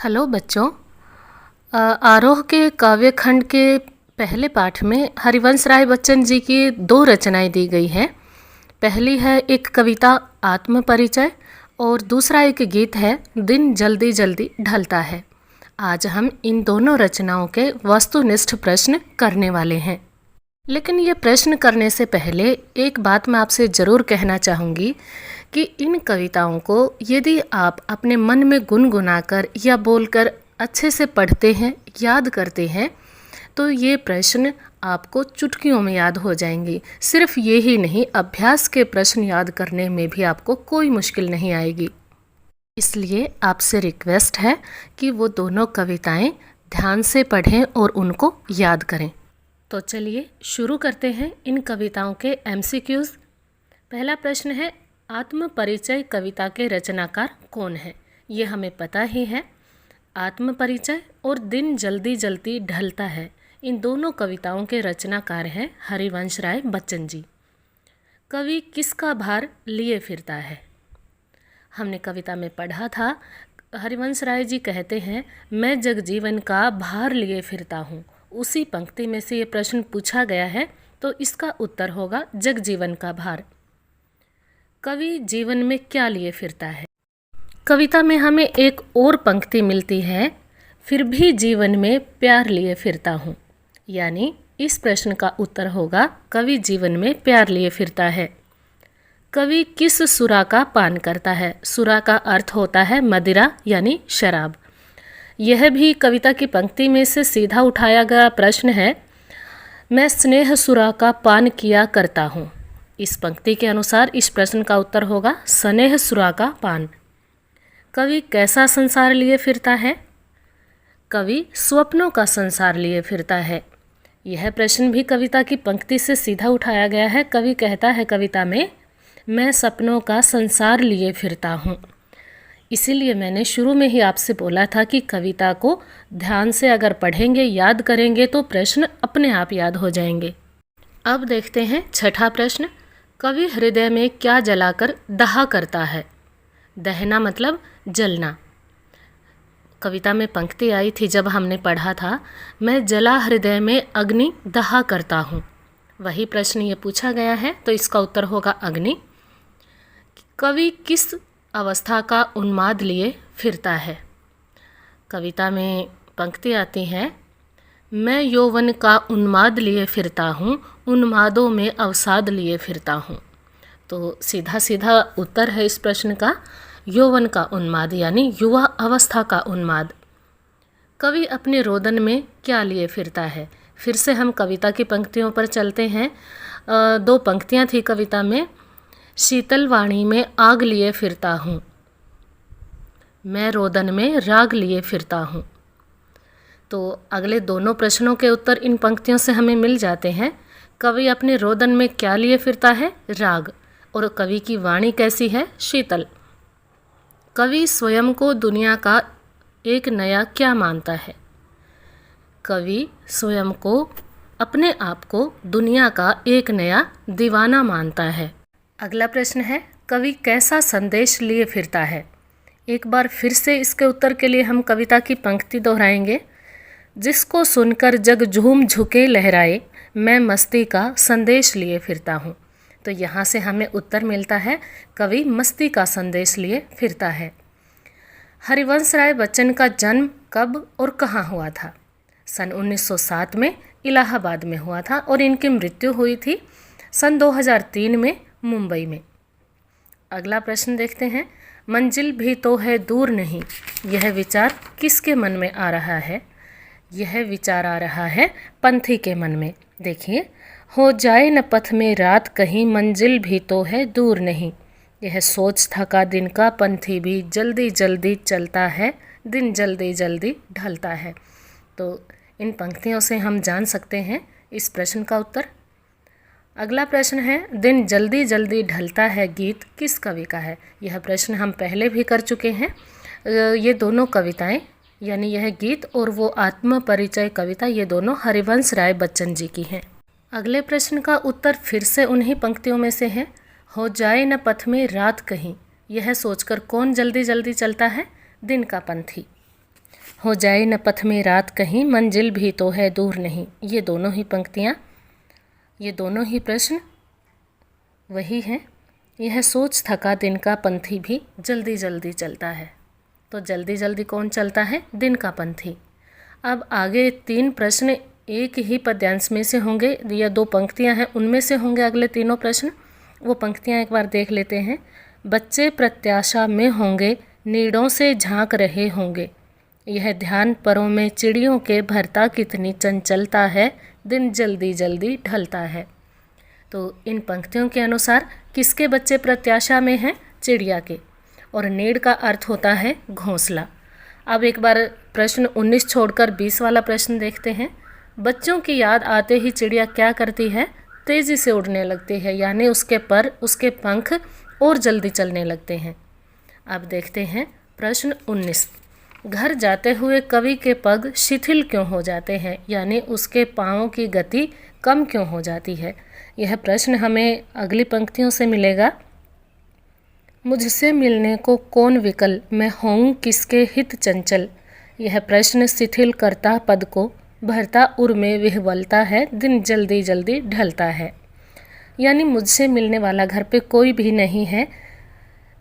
Hello बच्चों। आरोह के काव्य खंड के पहले पाठ में हरिवंश राय बच्चन जी की दो रचनाएं दी गई हैं। पहली है एक कविता आत्म परिचय और दूसरा एक गीत है दिन जल्दी जल्दी ढलता है। आज हम इन दोनों रचनाओं के वस्तुनिष्ठ प्रश्न करने वाले हैं। लेकिन ये प्रश्न करने से पहले एक बात मैं आपसे ज़रूर कहना चाहूँगी कि इन कविताओं को यदि आप अपने मन में गुनगुनाकर या बोलकर अच्छे से पढ़ते हैं, याद करते हैं, तो ये प्रश्न आपको चुटकियों में याद हो जाएंगे। सिर्फ ये ही नहीं, अभ्यास के प्रश्न याद करने में भी आपको कोई मुश्किल नहीं आएगी। इसलिए आपसे रिक्वेस्ट है कि वो दोनों कविताएं ध्यान से पढ़ें और उनको याद करें। तो चलिए शुरू करते हैं इन कविताओं के एमसीक्यूज़। पहला प्रश्न है, आत्म परिचय कविता के रचनाकार कौन है? ये हमें पता ही है। आत्म परिचय और दिन जल्दी जल्दी ढलता है, इन दोनों कविताओं के रचनाकार हैं हरिवंश राय बच्चन जी। कवि किसका भार लिए फिरता है? हमने कविता में पढ़ा था, हरिवंश राय जी कहते हैं, मैं जगजीवन का भार लिए फिरता हूँ। उसी पंक्ति में से ये प्रश्न पूछा गया है, तो इसका उत्तर होगा जगजीवन का भार। कवि जीवन में क्या लिए फिरता है? कविता में हमें एक और पंक्ति मिलती है, फिर भी जीवन में प्यार लिए फिरता हूँ। यानी इस प्रश्न का उत्तर होगा कवि जीवन में प्यार लिए फिरता है। कवि किस सुरा का पान करता है? सुरा का अर्थ होता है मदिरा यानी शराब। यह भी कविता की पंक्ति में से सीधा उठाया गया प्रश्न है। मैं स्नेह सुरा का पान किया करता हूँ। इस पंक्ति के अनुसार इस प्रश्न का उत्तर होगा स्नेह सुरा का पान। कवि कैसा संसार लिए फिरता है? कवि स्वप्नों का संसार लिए फिरता है। यह प्रश्न भी कविता की पंक्ति से सीधा उठाया गया है। कवि कहता है कविता में, मैं सपनों का संसार लिए फिरता हूँ। इसीलिए मैंने शुरू में ही आपसे बोला था कि कविता को ध्यान से अगर पढ़ेंगे, याद करेंगे तो प्रश्न अपने आप याद हो जाएंगे। अब देखते हैं छठा प्रश्न, कवि हृदय में क्या जलाकर दहा करता है? दहना मतलब जलना। कविता में पंक्ति आई थी जब हमने पढ़ा था, मैं जला हृदय में अग्नि दहा करता हूँ। वही प्रश्न ये पूछा गया है, तो इसका उत्तर होगा अग्नि। कवि किस अवस्था का उन्माद लिए फिरता है? कविता में पंक्ति आती है, मैं यौवन का उन्माद लिए फिरता हूँ, उन्मादों में अवसाद लिए फिरता हूँ। तो सीधा सीधा उत्तर है इस प्रश्न का यौवन का उन्माद यानी युवा अवस्था का उन्माद। कवि अपने रोदन में क्या लिए फिरता है? फिर से हम कविता की पंक्तियों पर चलते हैं। दो पंक्तियाँ थी कविता में, शीतल वाणी में आग लिए फिरता हूँ, मैं रोदन में राग लिए फिरता हूँ। तो अगले दोनों प्रश्नों के उत्तर इन पंक्तियों से हमें मिल जाते हैं। कवि अपने रोदन में क्या लिए फिरता है? राग। और कवि की वाणी कैसी है? शीतल। कवि स्वयं को दुनिया का एक नया क्या मानता है? कवि स्वयं को, अपने आप को दुनिया का एक नया दीवाना मानता है। अगला प्रश्न है, कवि कैसा संदेश लिए फिरता है? एक बार फिर से इसके उत्तर के लिए हम कविता की पंक्ति दोहराएंगे, जिसको सुनकर जग झूम झुके लहराए, मैं मस्ती का संदेश लिए फिरता हूँ। तो यहाँ से हमें उत्तर मिलता है कवि मस्ती का संदेश लिए फिरता है। हरिवंश राय बच्चन का जन्म कब और कहाँ हुआ था? सन 1907 में इलाहाबाद में हुआ था और इनकी मृत्यु हुई थी सन 2003 में मुंबई में। अगला प्रश्न देखते हैं, मंजिल भी तो है दूर नहीं, यह विचार किसके मन में आ रहा है? यह विचार आ रहा है पंथी के मन में। देखिए, हो जाए न पथ में रात कहीं, मंजिल भी तो है दूर नहीं, यह सोच थका दिन का पंथी भी जल्दी जल्दी चलता है, दिन जल्दी जल्दी ढलता है। तो इन पंक्तियों से हम जान सकते हैं इस प्रश्न का उत्तर। अगला प्रश्न है, दिन जल्दी जल्दी ढलता है गीत किस कवि का है? यह प्रश्न हम पहले भी कर चुके हैं। ये दोनों कविताएं यानी यह गीत और वो आत्म परिचय कविता, ये दोनों हरिवंश राय बच्चन जी की हैं। अगले प्रश्न का उत्तर फिर से उन्हीं पंक्तियों में से है, हो जाए न पथ में रात कहीं, यह सोचकर कौन जल्दी जल्दी चलता है? दिन का पंथी। हो जाए न पथ में रात कहीं, मंजिल भी तो है दूर नहीं। ये दोनों ही पंक्तियाँ, ये दोनों ही प्रश्न वही हैं। यह सोच थका दिन का पंथी भी जल्दी जल्दी चलता है। तो जल्दी जल्दी कौन चलता है? दिन का पंथी। अब आगे 3 प्रश्न एक ही पद्यांश में से होंगे, या 2 पंक्तियां हैं उनमें से होंगे अगले तीनों प्रश्न। वो पंक्तियां एक बार देख लेते हैं। बच्चे प्रत्याशा में होंगे, नीड़ों से झांक रहे होंगे। यह ध्यान परों में चिड़ियों के भरता कितनी चंचलता है, दिन जल्दी जल्दी ढलता है। तो इन पंक्तियों के अनुसार किसके बच्चे प्रत्याशा में हैं? चिड़िया के। और नीड़ का अर्थ होता है घोंसला। अब एक बार प्रश्न 19 छोड़कर 20 वाला प्रश्न देखते हैं। बच्चों की याद आते ही चिड़िया क्या करती है? तेज़ी से उड़ने लगती है, यानी उसके पर, उसके पंख और जल्दी चलने लगते हैं। अब देखते हैं प्रश्न 19। घर जाते हुए कवि के पग शिथिल क्यों हो जाते हैं, यानी उसके पाँव की गति कम क्यों हो जाती है। यह प्रश्न हमें अगली पंक्तियों से मिलेगा। मुझसे मिलने को कौन विकल, मैं होऊं किसके हित चंचल। यह प्रश्न शिथिल करता पद को, भरता उर में विह्वलता है, दिन जल्दी जल्दी ढलता है। यानी मुझसे मिलने वाला घर पे कोई भी नहीं है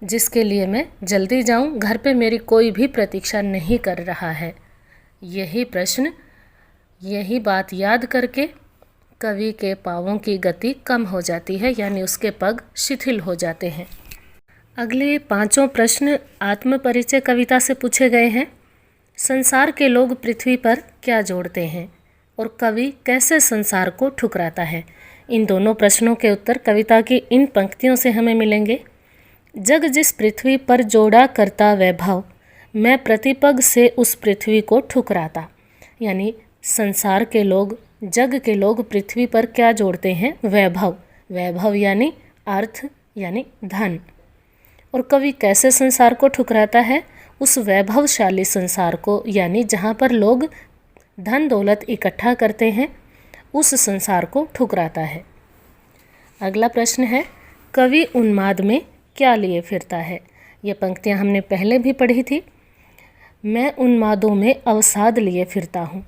जिसके लिए मैं जल्दी जाऊं, घर पे मेरी कोई भी प्रतीक्षा नहीं कर रहा है। यही प्रश्न, यही बात याद करके कवि के पाँवों की गति कम हो जाती है, यानी उसके पग शिथिल हो जाते हैं। अगले 5 प्रश्न आत्मपरिचय कविता से पूछे गए हैं। संसार के लोग पृथ्वी पर क्या जोड़ते हैं और कवि कैसे संसार को ठुकराता है। इन दोनों प्रश्नों के उत्तर कविता की इन पंक्तियों से हमें मिलेंगे। जग जिस पृथ्वी पर जोड़ा करता वैभव, मैं प्रतिपग से उस पृथ्वी को ठुकराता। यानी संसार के लोग, जग के लोग पृथ्वी पर क्या जोड़ते हैं? वैभव। वैभव यानी अर्थ, यानी धन। और कवि कैसे संसार को ठुकराता है? उस वैभवशाली संसार को, यानी जहाँ पर लोग धन दौलत इकट्ठा करते हैं, उस संसार को ठुकराता है। अगला प्रश्न है, कवि उन्माद में क्या लिए फिरता है। ये पंक्तियाँ हमने पहले भी पढ़ी थी। मैं उन्मादों में अवसाद लिए फिरता हूँ।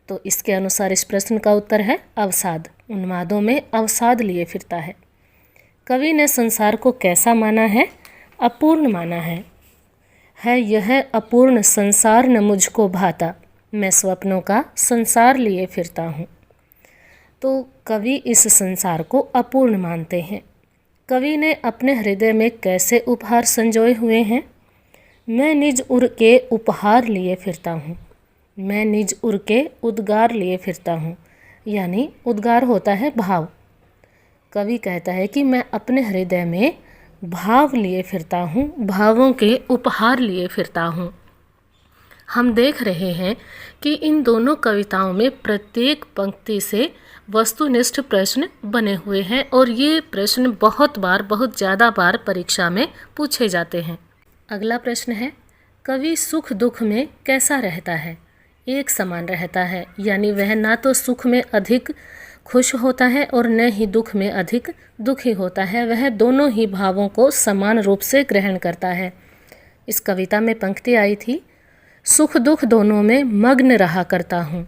तो इसके अनुसार इस प्रश्न का उत्तर है अवसाद। उन्मादों में अवसाद लिए फिरता है। कवि ने संसार को कैसा माना है? अपूर्ण माना है यह अपूर्ण संसार न मुझको भाता, मैं स्वप्नों का संसार लिए फिरता हूँ। तो कवि इस संसार को अपूर्ण मानते हैं। कवि ने अपने हृदय में कैसे उपहार संजोए हुए हैं? मैं निज उर के उपहार लिए फिरता हूँ। मैं निज उर के उद्गार लिए फिरता हूँ, यानी उद्गार होता है भाव। कवि कहता है कि मैं अपने हृदय में भाव लिए फिरता हूँ, भावों के उपहार लिए फिरता हूँ। हम देख रहे हैं कि इन दोनों कविताओं में प्रत्येक पंक्ति से वस्तुनिष्ठ प्रश्न बने हुए हैं और ये प्रश्न बहुत बार, बहुत ज़्यादा बार परीक्षा में पूछे जाते हैं। अगला प्रश्न है, कवि सुख दुख में कैसा रहता है? एक समान रहता है, यानी वह ना तो सुख में अधिक खुश होता है और न ही दुख में अधिक दुखी होता है। वह दोनों ही भावों को समान रूप से ग्रहण करता है। इस कविता में पंक्ति आई थी, सुख दुख दोनों में मग्न रहा करता हूँ।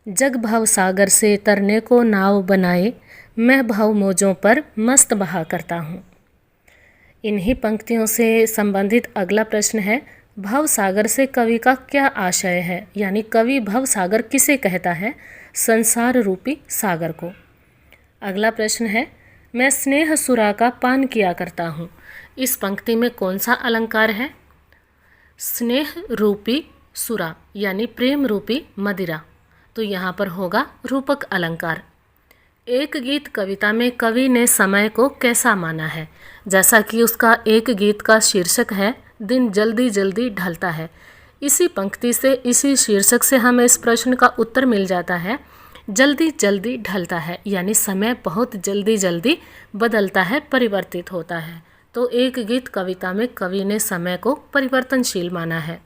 जग भव सागर से तरने को नाव बनाए, मैं भव मौजों पर मस्त बहा करता हूँ। इन्हीं पंक्तियों से संबंधित अगला प्रश्न है, भव सागर से कवि का क्या आशय है? यानी कवि भव सागर किसे कहता है? संसार रूपी सागर को। अगला प्रश्न है, मैं स्नेह सुरा का पान किया करता हूँ। इस पंक्ति में कौन सा अलंकार है? स्नेह रूपी सुरा, यानी प्रेम रूपी मदिरा। तो यहाँ पर होगा रूपक अलंकार। एक गीत कविता में कवि ने समय को कैसा माना है? जैसा कि उसका एक गीत का शीर्षक है, दिन जल्दी जल्दी ढलता है। इसी पंक्ति से, इसी शीर्षक से हमें इस प्रश्न का उत्तर मिल जाता है। जल्दी जल्दी ढलता है, यानी समय बहुत जल्दी जल्दी बदलता है, परिवर्तित होता है। तो एक गीत कविता में कवि ने समय को परिवर्तनशील माना है।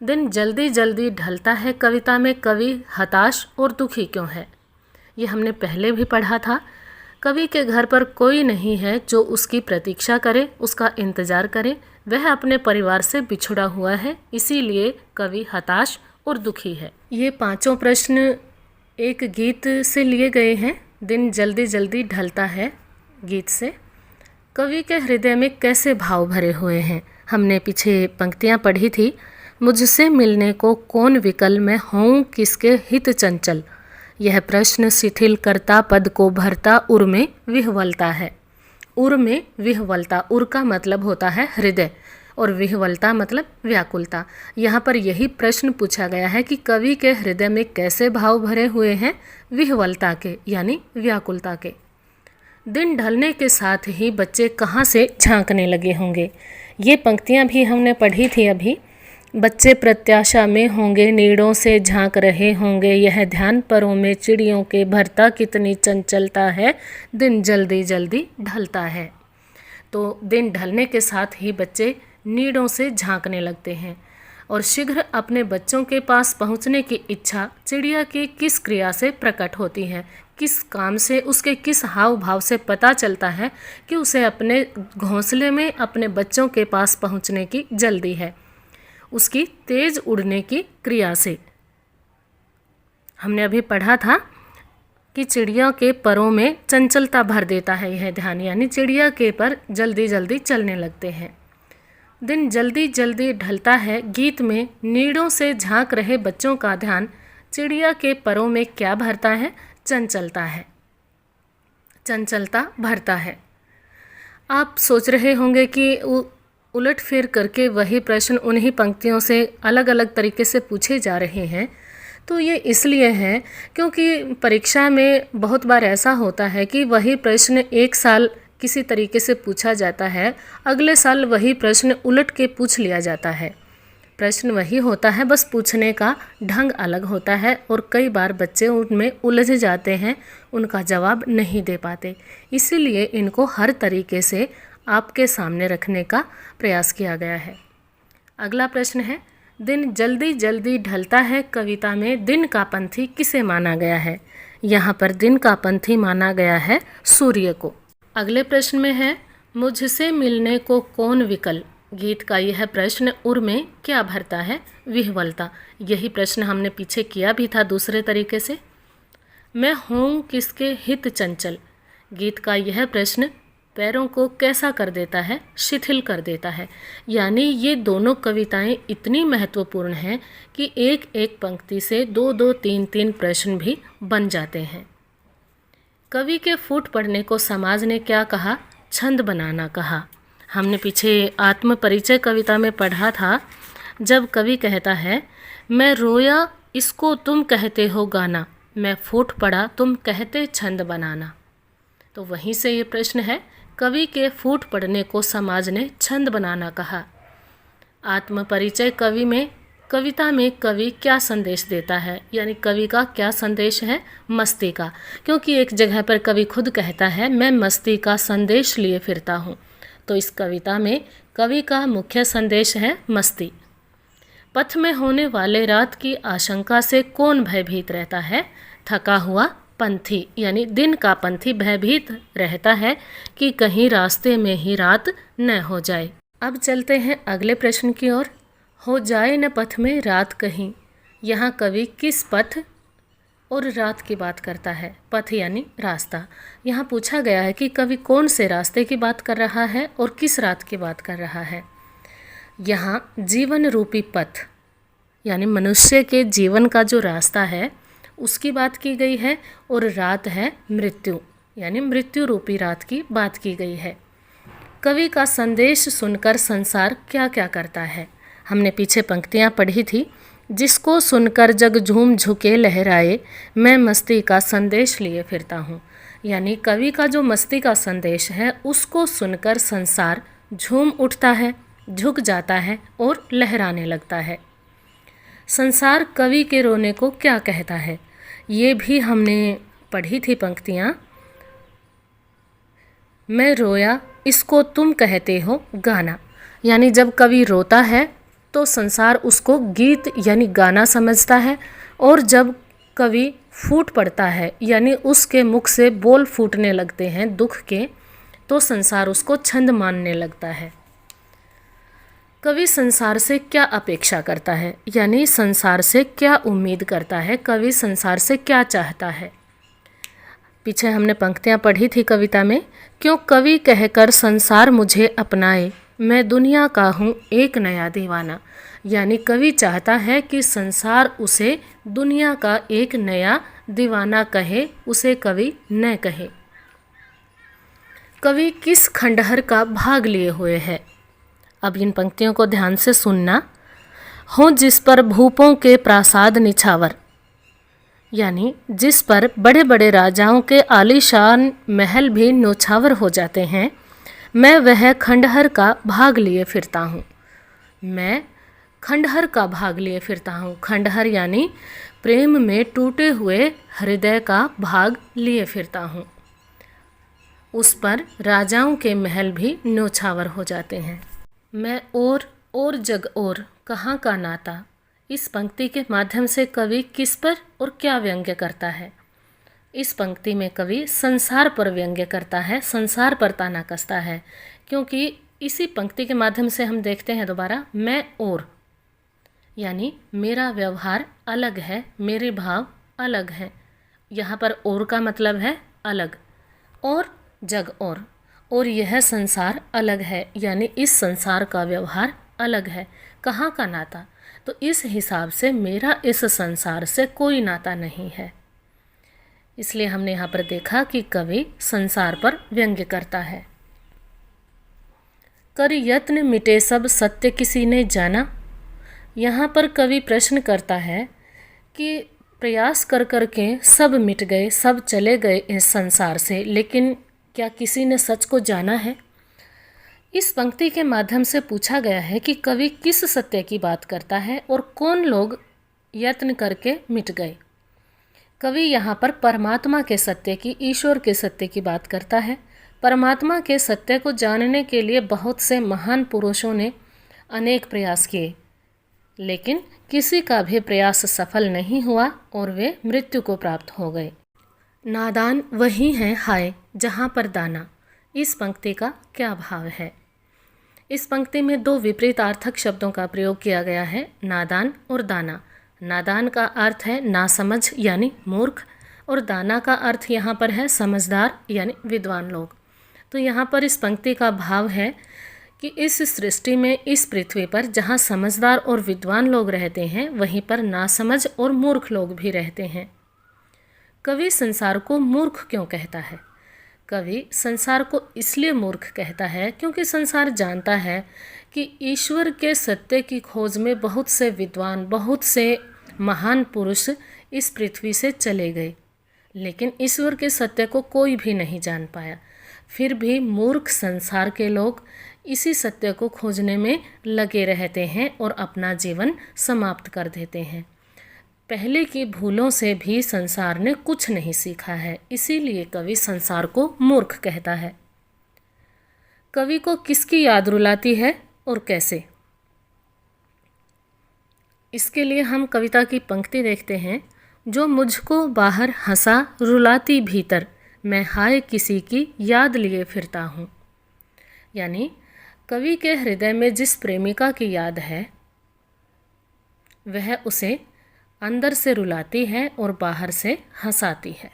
दिन जल्दी जल्दी ढलता है कविता में कवि हताश और दुखी क्यों है? ये हमने पहले भी पढ़ा था। कवि के घर पर कोई नहीं है जो उसकी प्रतीक्षा करे, उसका इंतजार करे। वह अपने परिवार से बिछड़ा हुआ है, इसीलिए कवि हताश और दुखी है। ये पांचों प्रश्न एक गीत से लिए गए हैं। दिन जल्दी जल्दी ढलता है गीत से। कवि के हृदय में कैसे भाव भरे हुए हैं। हमने पीछे पंक्तियाँ पढ़ी थी। मुझसे मिलने को कौन विकल, मैं हूँ किसके हित चंचल। यह प्रश्न शिथिल करता पद को भरता, उर में विह्वलता है। उर में विह्वलता, उर का मतलब होता है हृदय और विह्वलता मतलब व्याकुलता। यहाँ पर यही प्रश्न पूछा गया है कि कवि के हृदय में कैसे भाव भरे हुए हैं, विह्वलता के यानी व्याकुलता के। दिन ढलने के साथ ही बच्चे कहाँ से झांकने लगे होंगे। ये पंक्तियाँ भी हमने पढ़ी थी अभी। बच्चे प्रत्याशा में होंगे, नीड़ों से झांक रहे होंगे, यह ध्यान परों में चिड़ियों के भरता, कितनी चंचलता है, दिन जल्दी जल्दी ढलता है। तो दिन ढलने के साथ ही बच्चे नीड़ों से झांकने लगते हैं और शीघ्र अपने बच्चों के पास पहुंचने की इच्छा चिड़िया की किस क्रिया से प्रकट होती है, किस काम से, उसके किस हाव भाव से पता चलता है कि उसे अपने घोंसले में अपने बच्चों के पास पहुंचने की जल्दी है। उसकी तेज उड़ने की क्रिया से। हमने अभी पढ़ा था कि चिड़िया के परों में चंचलता भर देता है यह ध्यान, यानी चिड़िया के पर जल्दी जल्दी चलने लगते हैं। दिन जल्दी जल्दी ढलता है गीत में नीड़ों से झांक रहे बच्चों का ध्यान चिड़िया के परों में क्या भरता है, चंचलता है, चंचलता भरता है। आप सोच रहे होंगे कि उलट फेर करके वही प्रश्न उन्हीं पंक्तियों से अलग अलग तरीके से पूछे जा रहे हैं। तो ये इसलिए है क्योंकि परीक्षा में बहुत बार ऐसा होता है कि वही प्रश्न एक साल किसी तरीके से पूछा जाता है, अगले साल वही प्रश्न उलट के पूछ लिया जाता है। प्रश्न वही होता है, बस पूछने का ढंग अलग होता है और कई बार बच्चे उनमें उलझ जाते हैं, उनका जवाब नहीं दे पाते। इसीलिए इनको हर तरीके से आपके सामने रखने का प्रयास किया गया है। अगला प्रश्न है, दिन जल्दी जल्दी ढलता है कविता में दिन का पंथी किसे माना गया है। यहाँ पर दिन का पंथी माना गया है सूर्य को। अगले प्रश्न में है, मुझसे मिलने को कौन विकल। गीत का यह प्रश्न उर में क्या भरता है, विह्वलता। यही प्रश्न हमने पीछे किया भी था दूसरे तरीके से। मैं हूँ किसके हित चंचल। गीत का यह प्रश्न पैरों को कैसा कर देता है, शिथिल कर देता है। यानी ये दोनों कविताएं इतनी महत्वपूर्ण हैं कि एक एक पंक्ति से दो दो तीन तीन प्रश्न भी बन जाते हैं। कवि के फूट पड़ने को समाज ने क्या कहा, छंद बनाना कहा। हमने पीछे आत्म परिचय कविता में पढ़ा था, जब कवि कहता है, मैं रोया इसको तुम कहते हो गाना, मैं फूट पड़ा तुम कहते छंद बनाना। तो वहीं से ये प्रश्न है, कवि के फूट पड़ने को समाज ने छंद बनाना कहा। आत्म परिचय कवि में, कविता में कवि क्या संदेश देता है, यानी कवि का क्या संदेश है, मस्ती का। क्योंकि एक जगह पर कवि खुद कहता है, मैं मस्ती का संदेश लिए फिरता हूँ। तो इस कविता में कवि का मुख्य संदेश है मस्ती। पथ में होने वाले रात की आशंका से कौन भयभीत रहता है, थका हुआ पंथी, यानी दिन का पंथी भयभीत रहता है कि कहीं रास्ते में ही रात न हो जाए। अब चलते हैं अगले प्रश्न की ओर। हो जाए न पथ में रात कहीं। यहाँ कवि किस पथ और रात की बात करता है। पथ यानी रास्ता। यहाँ पूछा गया है कि कवि कौन से रास्ते की बात कर रहा है और किस रात की बात कर रहा है। यहाँ जीवन रूपी पथ यानी मनुष्य के जीवन का जो रास्ता है उसकी बात की गई है, और रात है मृत्यु, यानी मृत्यु रूपी रात की बात की गई है। कवि का संदेश सुनकर संसार क्या क्या करता है। हमने पीछे पंक्तियाँ पढ़ी थी, जिसको सुनकर जग झूम झुके लहराए, मैं मस्ती का संदेश लिए फिरता हूँ। यानी कवि का जो मस्ती का संदेश है उसको सुनकर संसार झूम उठता है, झुक जाता है और लहराने लगता है। संसार कवि के रोने को क्या कहता है, ये भी हमने पढ़ी थी पंक्तियाँ। मैं रोया इसको तुम कहते हो गाना। यानी जब कवि रोता है तो संसार उसको गीत यानी गाना समझता है, और जब कवि फूट पड़ता है, यानी उसके मुख से बोल फूटने लगते हैं दुख के, तो संसार उसको छंद मानने लगता है। कवि संसार से क्या अपेक्षा करता है, यानी संसार से क्या उम्मीद करता है, कवि संसार से क्या चाहता है। पीछे हमने पंक्तियाँ पढ़ी थी कविता में, क्यों कवि कहकर संसार मुझे अपनाए, मैं दुनिया का हूँ एक नया दीवाना। यानी कवि चाहता है कि संसार उसे दुनिया का एक नया दीवाना कहे, उसे कवि न कहे। कवि किस खंडहर का भाग लिए हुए है। अब इन पंक्तियों को ध्यान से सुनना। हो जिस पर भूपों के प्रासाद निछावर, यानी जिस पर बड़े बड़े राजाओं के आलीशान महल भी नौछावर हो जाते हैं, मैं वह खंडहर का भाग लिए फिरता हूँ। मैं खंडहर का भाग लिए फिरता हूँ। खंडहर यानी प्रेम में टूटे हुए हृदय का भाग लिए फिरता हूँ। उस पर राजाओं के महल भी न्योछावर हो जाते हैं। मैं और जग और कहाँ का नाता, इस पंक्ति के माध्यम से कवि किस पर और क्या व्यंग्य करता है। इस पंक्ति में कवि संसार पर व्यंग्य करता है, संसार पर ताना कसता है, क्योंकि इसी पंक्ति के माध्यम से हम देखते हैं दोबारा, मैं और, यानी मेरा व्यवहार अलग है, मेरे भाव अलग हैं। यहाँ पर और का मतलब है अलग, और जग और यह संसार अलग है, यानी इस संसार का व्यवहार अलग है। कहाँ का नाता, तो इस हिसाब से मेरा इस संसार से कोई नाता नहीं है। इसलिए हमने यहाँ पर देखा कि कवि संसार पर व्यंग्य करता है। कर यत्न मिटे सब सत्य किसी ने जाना। यहाँ पर कवि प्रश्न करता है कि प्रयास कर कर के सब मिट गए, सब चले गए इस संसार से, लेकिन क्या किसी ने सच को जाना है। इस पंक्ति के माध्यम से पूछा गया है कि कवि किस सत्य की बात करता है और कौन लोग यत्न करके मिट गए। कवि यहाँ पर परमात्मा के सत्य की, ईश्वर के सत्य की बात करता है। परमात्मा के सत्य को जानने के लिए बहुत से महान पुरुषों ने अनेक प्रयास किए, लेकिन किसी का भी प्रयास सफल नहीं हुआ और वे मृत्यु को प्राप्त हो गए। नादान वही है हाय जहाँ पर दाना, इस पंक्ति का क्या भाव है। इस पंक्ति में दो विपरीतार्थक शब्दों का प्रयोग किया गया है, नादान और दाना। नादान का अर्थ है नासमझ यानी मूर्ख, और दाना का अर्थ यहाँ पर है समझदार यानी विद्वान लोग। तो यहाँ पर इस पंक्ति का भाव है कि इस सृष्टि में, इस पृथ्वी पर जहाँ समझदार और विद्वान लोग रहते हैं, वहीं पर नासमझ और मूर्ख लोग भी रहते हैं। कवि संसार को मूर्ख क्यों कहता है। कवि संसार को इसलिए मूर्ख कहता है क्योंकि संसार जानता है कि ईश्वर के सत्य की खोज में बहुत से विद्वान, बहुत से महान पुरुष इस पृथ्वी से चले गए, लेकिन ईश्वर के सत्य को कोई भी नहीं जान पाया। फिर भी मूर्ख संसार के लोग इसी सत्य को खोजने में लगे रहते हैं और अपना जीवन समाप्त कर देते हैं। पहले की भूलों से भी संसार ने कुछ नहीं सीखा है, इसीलिए कवि संसार को मूर्ख कहता है। कवि को किसकी याद रुलाती है और कैसे, इसके लिए हम कविता की पंक्ति देखते हैं। जो मुझको बाहर हंसा रुलाती भीतर, मैं हाय किसी की याद लिए फिरता हूँ। यानी कवि के हृदय में जिस प्रेमिका की याद है, वह उसे अंदर से रुलाती है और बाहर से हंसाती है।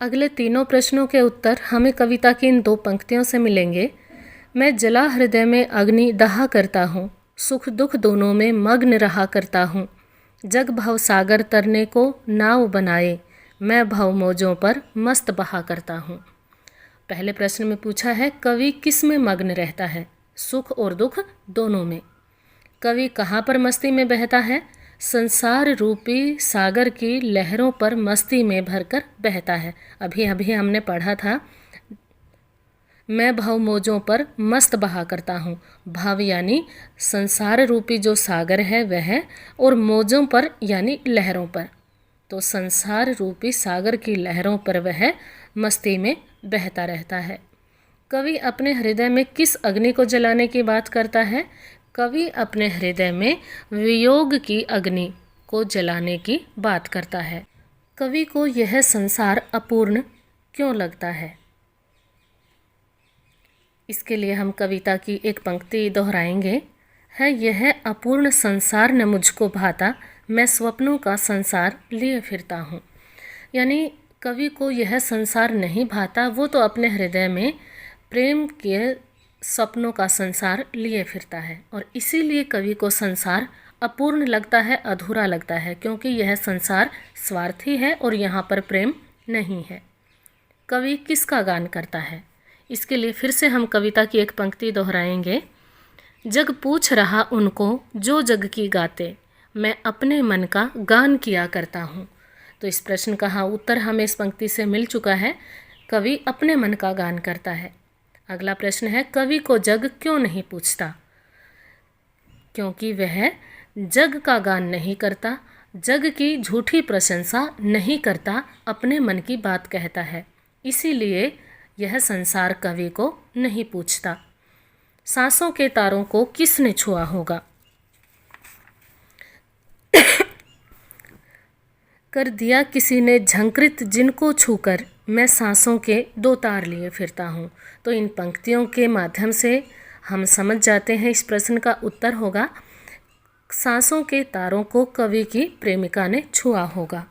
अगले तीनों प्रश्नों के उत्तर हमें कविता की इन दो पंक्तियों से मिलेंगे। मैं जला हृदय में अग्नि दहा करता हूँ, सुख दुख दोनों में मग्न रहा करता हूँ। जग भव सागर तरने को नाव बनाए, मैं भव मौजों पर मस्त बहा करता हूँ। पहले प्रश्न में पूछा है कवि किस में मग्न रहता है, सुख और दुख दोनों में। कवि कहाँ पर मस्ती में बहता है, संसार रूपी सागर की लहरों पर मस्ती में भरकर बहता है। अभी अभी हमने पढ़ा था, मैं भव मौजों पर मस्त बहा करता हूँ। भव यानी संसार रूपी जो सागर है वह, और मौजों पर यानी लहरों पर। तो संसार रूपी सागर की लहरों पर वह मस्ती में बहता रहता है। कवि अपने हृदय में किस अग्नि को जलाने की बात करता है। कवि अपने हृदय में वियोग की अग्नि को जलाने की बात करता है। कवि को यह संसार अपूर्ण क्यों लगता है? इसके लिए हम कविता की एक पंक्ति दोहराएंगे। है यह अपूर्ण संसार न मुझको भाता, मैं स्वप्नों का संसार लिए फिरता हूँ। यानी कवि को यह संसार नहीं भाता, वो तो अपने हृदय में प्रेम के सपनों का संसार लिए फिरता है और इसीलिए कवि को संसार अपूर्ण लगता है, अधूरा लगता है, क्योंकि यह संसार स्वार्थी है और यहाँ पर प्रेम नहीं है। कवि किसका गान करता है? इसके लिए फिर से हम कविता की एक पंक्ति दोहराएंगे। जग पूछ रहा उनको जो जग की गाते, मैं अपने मन का गान किया करता हूँ। तो इस प्रश्न का हाँ उत्तर हमें इस पंक्ति से मिल चुका है। कवि अपने मन का गान करता है। अगला प्रश्न है, कवि को जग क्यों नहीं पूछता? क्योंकि वह जग का गान नहीं करता, जग की झूठी प्रशंसा नहीं करता, अपने मन की बात कहता है। इसीलिए यह संसार कवि को नहीं पूछता। सांसों के तारों को किसने छुआ होगा? कर दिया किसी ने झंकृत, जिनको छूकर मैं सांसों के दो तार लिए फिरता हूँ। तो इन पंक्तियों के माध्यम से हम समझ जाते हैं इस प्रश्न का उत्तर होगा सांसों के तारों को कवि की प्रेमिका ने छुआ होगा।